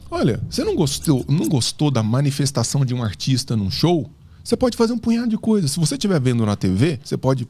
Olha, você não gostou da manifestação de um artista num show? Você pode fazer um punhado de coisas. Se você estiver vendo na TV, você pode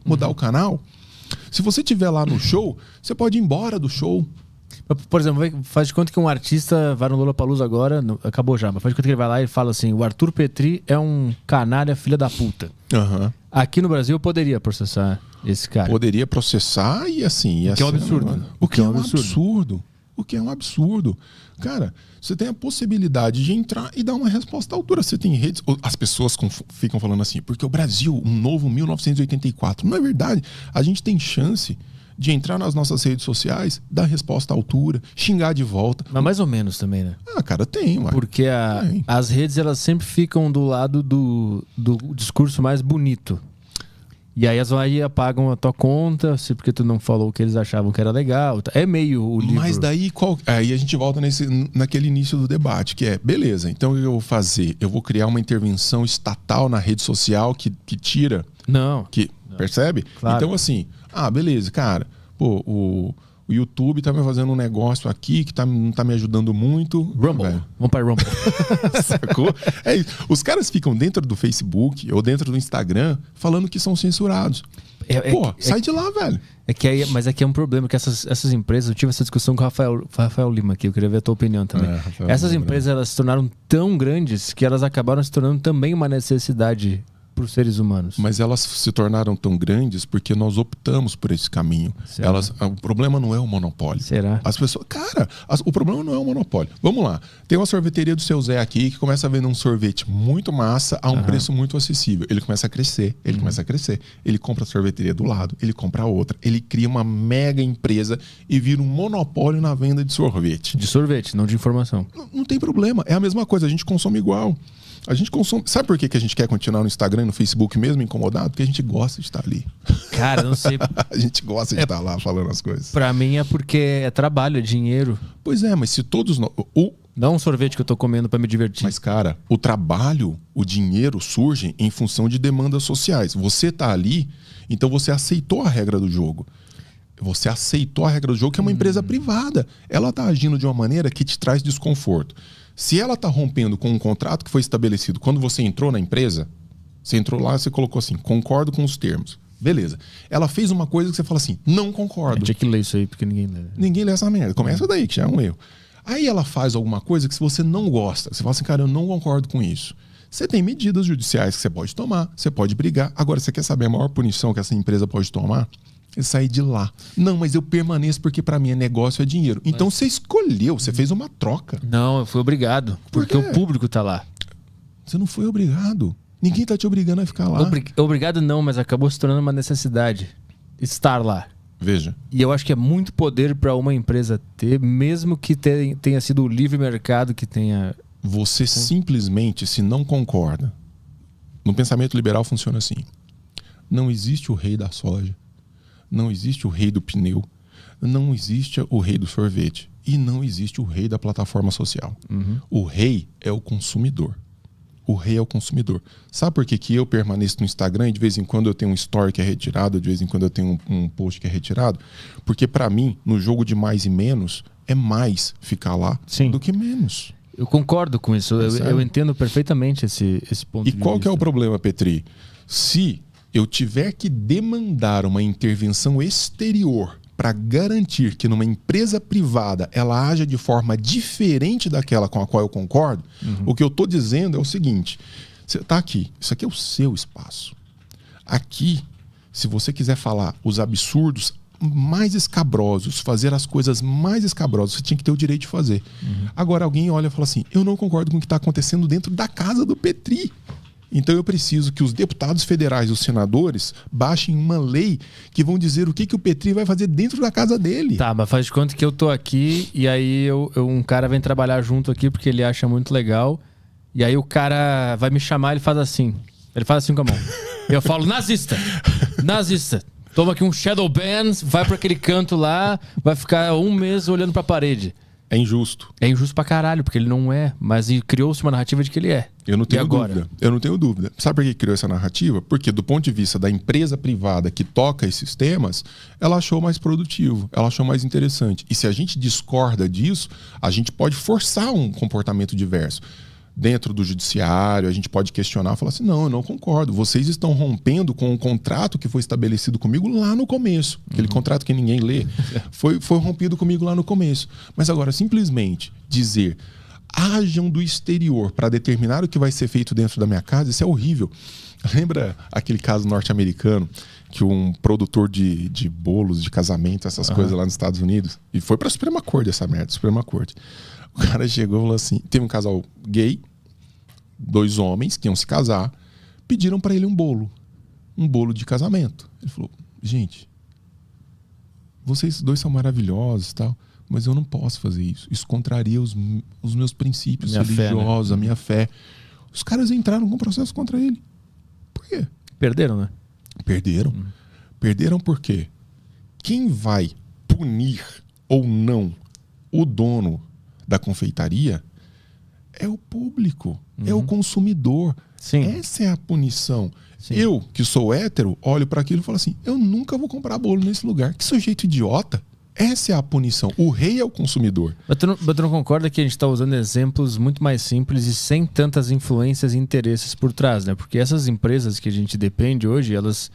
mudar o canal. Se você estiver lá no show, você pode ir embora do show. Por exemplo, faz de conta que um artista vai no Lollapalooza agora, acabou já, mas faz de conta que ele vai lá e fala assim: o Arthur Petri é um canalha filha da puta. Aqui no Brasil eu poderia processar esse cara. Poderia processar e assim... O que é um absurdo. O que é um absurdo. O que é um absurdo. Cara, você tem a possibilidade de entrar e dar uma resposta à altura. Você tem redes... As pessoas ficam falando assim, porque o Brasil, um novo 1984. Não é verdade. A gente tem chance de entrar nas nossas redes sociais, dar resposta à altura, xingar de volta. Mas mais ou menos também, né? Ah, cara, tem, ué. Porque as redes, elas sempre ficam do lado do discurso mais bonito. E aí elas aí apagam a tua conta, porque tu não falou o que eles achavam que era legal. É meio o livro. Mas daí, aí a gente volta naquele início do debate, que é, beleza, então o que eu vou fazer? Eu vou criar uma intervenção estatal na rede social que tira... Não. Percebe? Claro. Então assim, beleza, cara, pô, o YouTube tá me fazendo um negócio aqui que não tá me ajudando muito. Rumble. Vamos para Rumble. Sacou? É isso. Os caras ficam dentro do Facebook ou dentro do Instagram falando que são censurados. Sai de lá, velho. Mas aqui é um problema, que essas empresas, eu tive essa discussão com o Rafael Lima aqui, eu queria ver a tua opinião também. Essas empresas, elas se tornaram tão grandes que elas acabaram se tornando também uma necessidade para os seres humanos. Mas elas se tornaram tão grandes porque nós optamos por esse caminho. O problema não é o monopólio. Será? As pessoas, cara, o problema não é o monopólio. Vamos lá. Tem uma sorveteria do seu Zé aqui que começa a vender um sorvete muito massa a um preço muito acessível. Ele começa a crescer, Ele compra a sorveteria do lado, ele compra a outra. Ele cria uma mega empresa e vira um monopólio na venda de sorvete. De sorvete, não de informação. Não tem problema. É a mesma coisa. A gente consome igual. A gente consome... Sabe por que a gente quer continuar no Instagram e no Facebook mesmo incomodado? Porque a gente gosta de estar ali. Cara, não sei. A gente gosta de estar lá falando as coisas. Pra mim é porque é trabalho, é dinheiro. Pois é, mas se todos... Não um sorvete que eu tô comendo pra me divertir. Mas, cara, o trabalho, o dinheiro surgem em função de demandas sociais. Você tá ali, então você aceitou a regra do jogo. Você aceitou a regra do jogo, que é uma empresa privada. Ela tá agindo de uma maneira que te traz desconforto. Se ela está rompendo com um contrato que foi estabelecido quando você entrou na empresa, você entrou lá e você colocou assim, concordo com os termos. Beleza. Ela fez uma coisa que você fala assim, não concordo. Tinha que ler isso aí, porque ninguém lê. Ninguém lê essa merda. Começa daí, que já é um erro. Aí ela faz alguma coisa que se você não gosta, você fala assim, cara, eu não concordo com isso. Você tem medidas judiciais que você pode tomar, você pode brigar. Agora, você quer saber a maior punição que essa empresa pode tomar? É sair de lá. Não, mas eu permaneço porque pra mim é negócio, é dinheiro. Então você escolheu, você fez uma troca. Não, eu fui obrigado. Porque o público tá lá. Você não foi obrigado. Ninguém tá te obrigando a ficar lá. Obrigado não, mas acabou se tornando uma necessidade estar lá. Veja. E eu acho que é muito poder pra uma empresa ter, mesmo que tenha sido o livre mercado que tenha... Você simplesmente, se não concorda, no pensamento liberal funciona assim. Não existe o rei da soja. Não existe o rei do pneu, não existe o rei do sorvete e não existe o rei da plataforma social. O rei é o consumidor. O rei é o consumidor. Sabe por que eu permaneço no Instagram e de vez em quando eu tenho um story que é retirado, de vez em quando eu tenho um post que é retirado? Porque pra mim, no jogo de mais e menos, é mais ficar lá do que menos. Eu concordo com isso. Eu entendo perfeitamente esse ponto de vista. E qual que é o problema, Petri? Se eu tiver que demandar uma intervenção exterior para garantir que numa empresa privada ela haja de forma diferente daquela com a qual eu concordo, o que eu estou dizendo é o seguinte, você está aqui, isso aqui é o seu espaço. Aqui, se você quiser falar os absurdos mais escabrosos, fazer as coisas mais escabrosas, você tinha que ter o direito de fazer. Agora alguém olha e fala assim, eu não concordo com o que está acontecendo dentro da casa do Petri. Então eu preciso que os deputados federais e os senadores baixem uma lei que vão dizer o que o Petri vai fazer dentro da casa dele. Tá, mas faz de conta que eu tô aqui e aí um cara vem trabalhar junto aqui porque ele acha muito legal. E aí o cara vai me chamar, ele faz assim. Ele faz assim com a mão. Eu falo, nazista! Nazista! Toma aqui um shadow ban, vai pra aquele canto lá, vai ficar um mês olhando pra parede. É injusto. É injusto pra caralho, porque ele não é, mas criou-se uma narrativa de que ele é. Eu não tenho agora? dúvida. Eu não tenho dúvida. Sabe por que criou essa narrativa? Porque do ponto de vista da empresa privada que toca esses temas, ela achou mais produtivo, ela achou mais interessante. E se a gente discorda disso, a gente pode forçar um comportamento diverso. Dentro do judiciário, a gente pode questionar e falar assim, não, eu não concordo. Vocês estão rompendo com o contrato que foi estabelecido comigo lá no começo. Aquele contrato que ninguém lê. Foi rompido comigo lá no começo. Mas agora, simplesmente dizer, hajam do exterior para determinar o que vai ser feito dentro da minha casa, isso é horrível. Lembra aquele caso norte-americano que um produtor de bolos, de casamento, essas coisas lá nos Estados Unidos, e foi para a Suprema Corte essa merda, Suprema Corte. O cara chegou e falou assim, teve um casal gay, 2 homens que iam se casar, pediram para ele um bolo de casamento. Ele falou, gente, vocês 2 são maravilhosos e tal, mas eu não posso fazer isso. Isso contraria os meus princípios religiosos, a minha fé. Os caras entraram com processo contra ele. Por quê? Perderam, né? Perderam. Perderam por quê? Quem vai punir ou não o dono da confeitaria é o público, é o consumidor. Sim. Essa é a punição. Sim. Eu, que sou hétero, olho para aquilo e falo assim, eu nunca vou comprar bolo nesse lugar. Que sujeito idiota. Essa é a punição. O rei é o consumidor. Mas tu não concorda que a gente está usando exemplos muito mais simples e sem tantas influências e interesses por trás, né? Porque essas empresas que a gente depende hoje, elas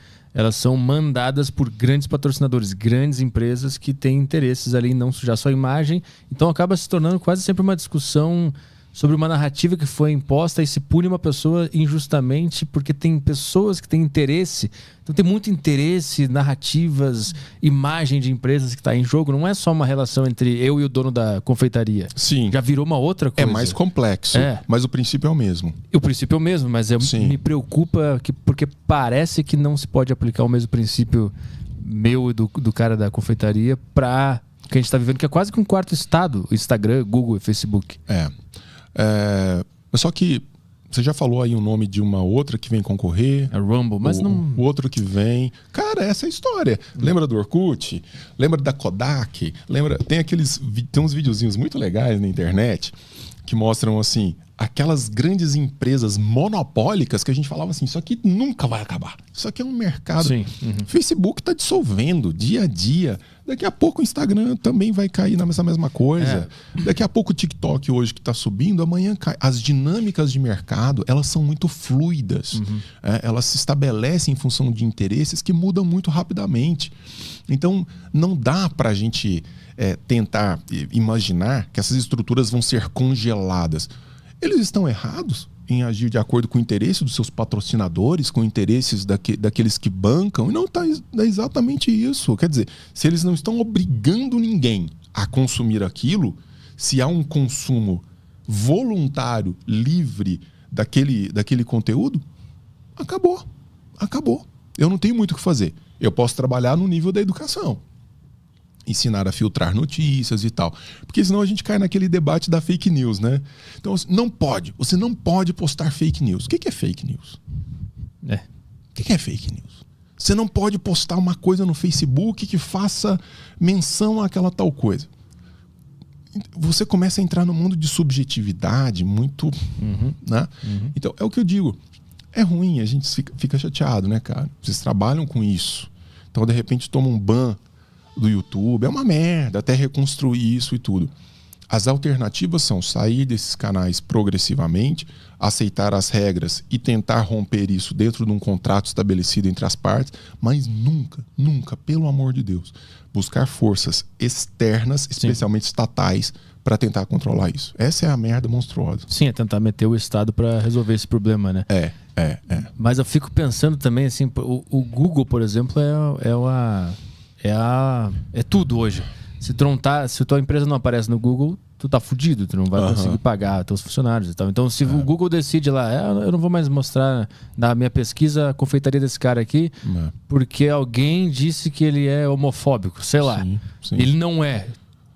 são mandadas por grandes patrocinadores, grandes empresas que têm interesses ali em não sujar sua imagem. Então acaba se tornando quase sempre uma discussão sobre uma narrativa que foi imposta e se pune uma pessoa injustamente porque tem pessoas que têm interesse. Então tem muito interesse, narrativas, imagem de empresas que está em jogo. Não é só uma relação entre eu e o dono da confeitaria. Sim. Já virou uma outra coisa. É mais complexo, mas o princípio é o mesmo. O princípio é o mesmo, mas me preocupa porque parece que não se pode aplicar o mesmo princípio meu e do cara da confeitaria para o que a gente está vivendo, que é quase que um quarto estado, o Instagram, Google e Facebook. Só que você já falou aí o nome de uma outra que vem concorrer. A Rumble, mas não... O outro que vem. Cara, essa é a história. Lembra do Orkut? Lembra da Kodak? Tem uns videozinhos muito legais na internet que mostram assim, aquelas grandes empresas monopólicas que a gente falava assim, isso aqui nunca vai acabar. Isso aqui é um mercado. Sim. Facebook está dissolvendo dia a dia. Daqui a pouco o Instagram também vai cair nessa mesma coisa. Daqui a pouco o TikTok hoje que está subindo, amanhã cai. As dinâmicas de mercado, elas são muito fluidas. Elas se estabelecem em função de interesses que mudam muito rapidamente. Então, não dá para a gente tentar imaginar que essas estruturas vão ser congeladas. Eles estão errados em agir de acordo com o interesse dos seus patrocinadores, com interesses daqueles que bancam. E não é exatamente isso. Quer dizer, se eles não estão obrigando ninguém a consumir aquilo, se há um consumo voluntário, livre daquele conteúdo, acabou. Eu não tenho muito o que fazer. Eu posso trabalhar no nível da educação. Ensinar a filtrar notícias e tal. Porque senão a gente cai naquele debate da fake news, né? Então, você não pode postar fake news. O que é fake news? O que é fake news? Você não pode postar uma coisa no Facebook que faça menção àquela tal coisa. Você começa a entrar no mundo de subjetividade muito... né? Então, é o que eu digo. É ruim, a gente fica chateado, né, cara? Vocês trabalham com isso. Então, de repente, toma um ban do YouTube, é uma merda até reconstruir isso e tudo. As alternativas são sair desses canais progressivamente, aceitar as regras e tentar romper isso dentro de um contrato estabelecido entre as partes, mas nunca, pelo amor de Deus, buscar forças externas, especialmente estatais, para tentar controlar isso. Essa é a merda monstruosa. Sim, é tentar meter o Estado para resolver esse problema, né? Mas eu fico pensando também, assim, o Google, por exemplo, é tudo hoje. Se tua empresa não aparece no Google, tu tá fudido, tu não vai conseguir pagar teus funcionários e tal. Então, se o Google decide lá, eu não vou mais mostrar na minha pesquisa a confeitaria desse cara aqui, porque alguém disse que ele é homofóbico, sei lá. Sim. Ele não é.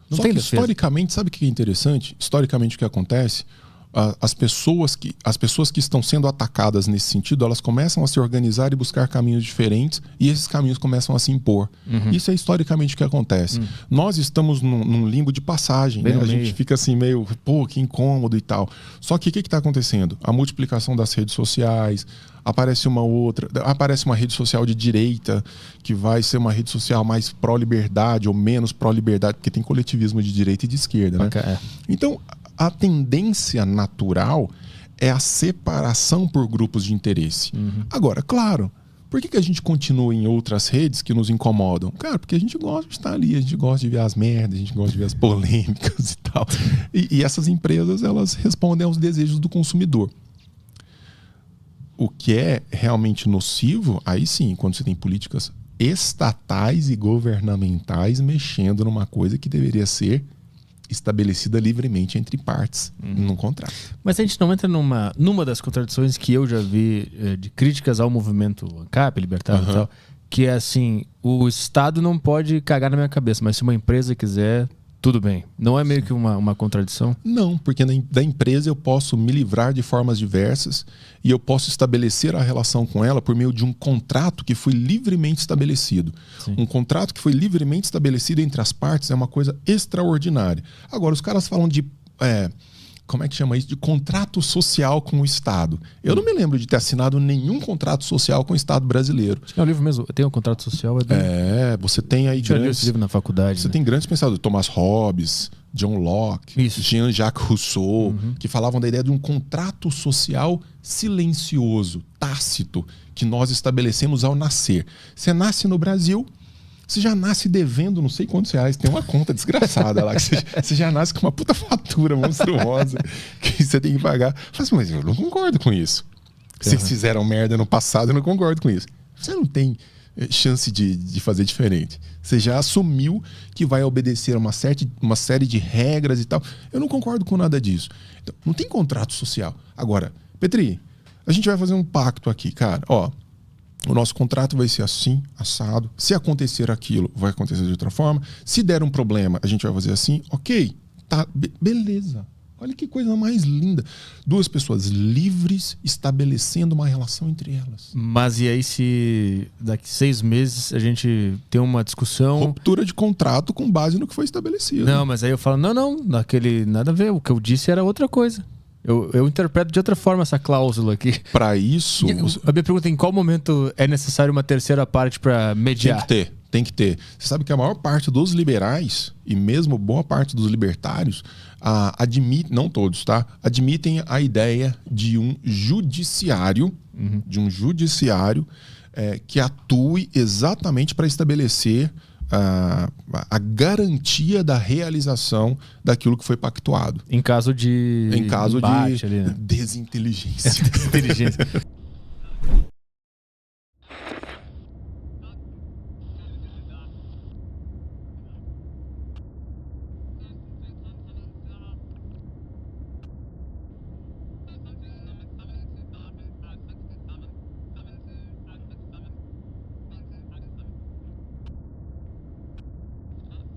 Não Só tem que defesa. historicamente, sabe o que é interessante? Historicamente, o que acontece? as pessoas que estão sendo atacadas nesse sentido, elas começam a se organizar e buscar caminhos diferentes, e esses caminhos começam a se impor. Isso é historicamente o que acontece. Nós estamos num limbo de passagem, né? A gente fica assim meio, pô, que incômodo e tal. Só que o que está acontecendo? A multiplicação das redes sociais, aparece uma rede social de direita, que vai ser uma rede social mais pró-liberdade ou menos pró-liberdade, porque tem coletivismo de direita e de esquerda, né? Então, a tendência natural é a separação por grupos de interesse. Agora, claro, por que a gente continua em outras redes que nos incomodam? Cara, porque a gente gosta de estar ali, a gente gosta de ver as merdas, a gente gosta de ver as polêmicas e tal. E essas empresas, elas respondem aos desejos do consumidor. O que é realmente nocivo, aí sim, quando você tem políticas estatais e governamentais mexendo numa coisa que deveria ser estabelecida livremente entre partes num contrato. Mas a gente não entra numa das contradições que eu já vi de críticas ao movimento ANCAP, libertário e tal, que é assim, o Estado não pode cagar na minha cabeça, mas se uma empresa quiser, tudo bem. Não é meio que uma contradição? Não, porque da empresa eu posso me livrar de formas diversas e eu posso estabelecer a relação com ela por meio de um contrato que foi livremente estabelecido. Sim. Um contrato que foi livremente estabelecido entre as partes é uma coisa extraordinária. Agora, os caras falam de... como é que chama isso? De contrato social com o Estado. Eu não me lembro de ter assinado nenhum contrato social com o Estado brasileiro. É o livro mesmo. Tem um contrato social? Você tem aí grandes... esse livro na faculdade. Você tem grandes pensadores. Thomas Hobbes, John Locke, Jean-Jacques Rousseau, que falavam da ideia de um contrato social silencioso, tácito, que nós estabelecemos ao nascer. Você nasce no Brasil... Você já nasce devendo não sei quantos reais. Tem uma conta desgraçada lá. Que você já nasce com uma puta fatura monstruosa que você tem que pagar. Mas eu não concordo com isso. Vocês fizeram merda no passado, eu não concordo com isso. Você não tem chance de fazer diferente. Você já assumiu que vai obedecer a uma série de regras e tal. Eu não concordo com nada disso. Então, não tem contrato social. Agora, Petri, a gente vai fazer um pacto aqui, cara. Ó, o nosso contrato vai ser assim, assado. Se acontecer aquilo, vai acontecer de outra forma. Se der um problema, a gente vai fazer assim. Ok, tá, beleza. Olha que coisa mais linda. Duas pessoas livres estabelecendo uma relação entre elas. Mas e aí se daqui 6 meses a gente tem uma discussão... Ruptura de contrato com base no que foi estabelecido. Não, mas aí eu falo, não, nada a ver. O que eu disse era outra coisa. Eu interpreto de outra forma essa cláusula aqui. Para isso... A minha pergunta é: em qual momento é necessário uma terceira parte para mediar? Tem que ter. Você sabe que a maior parte dos liberais, e mesmo boa parte dos libertários, não todos, tá? Admitem a ideia de um judiciário, que atue exatamente para estabelecer a garantia da realização daquilo que foi pactuado. Em caso de embate, ali, né? Desinteligência. Desinteligência.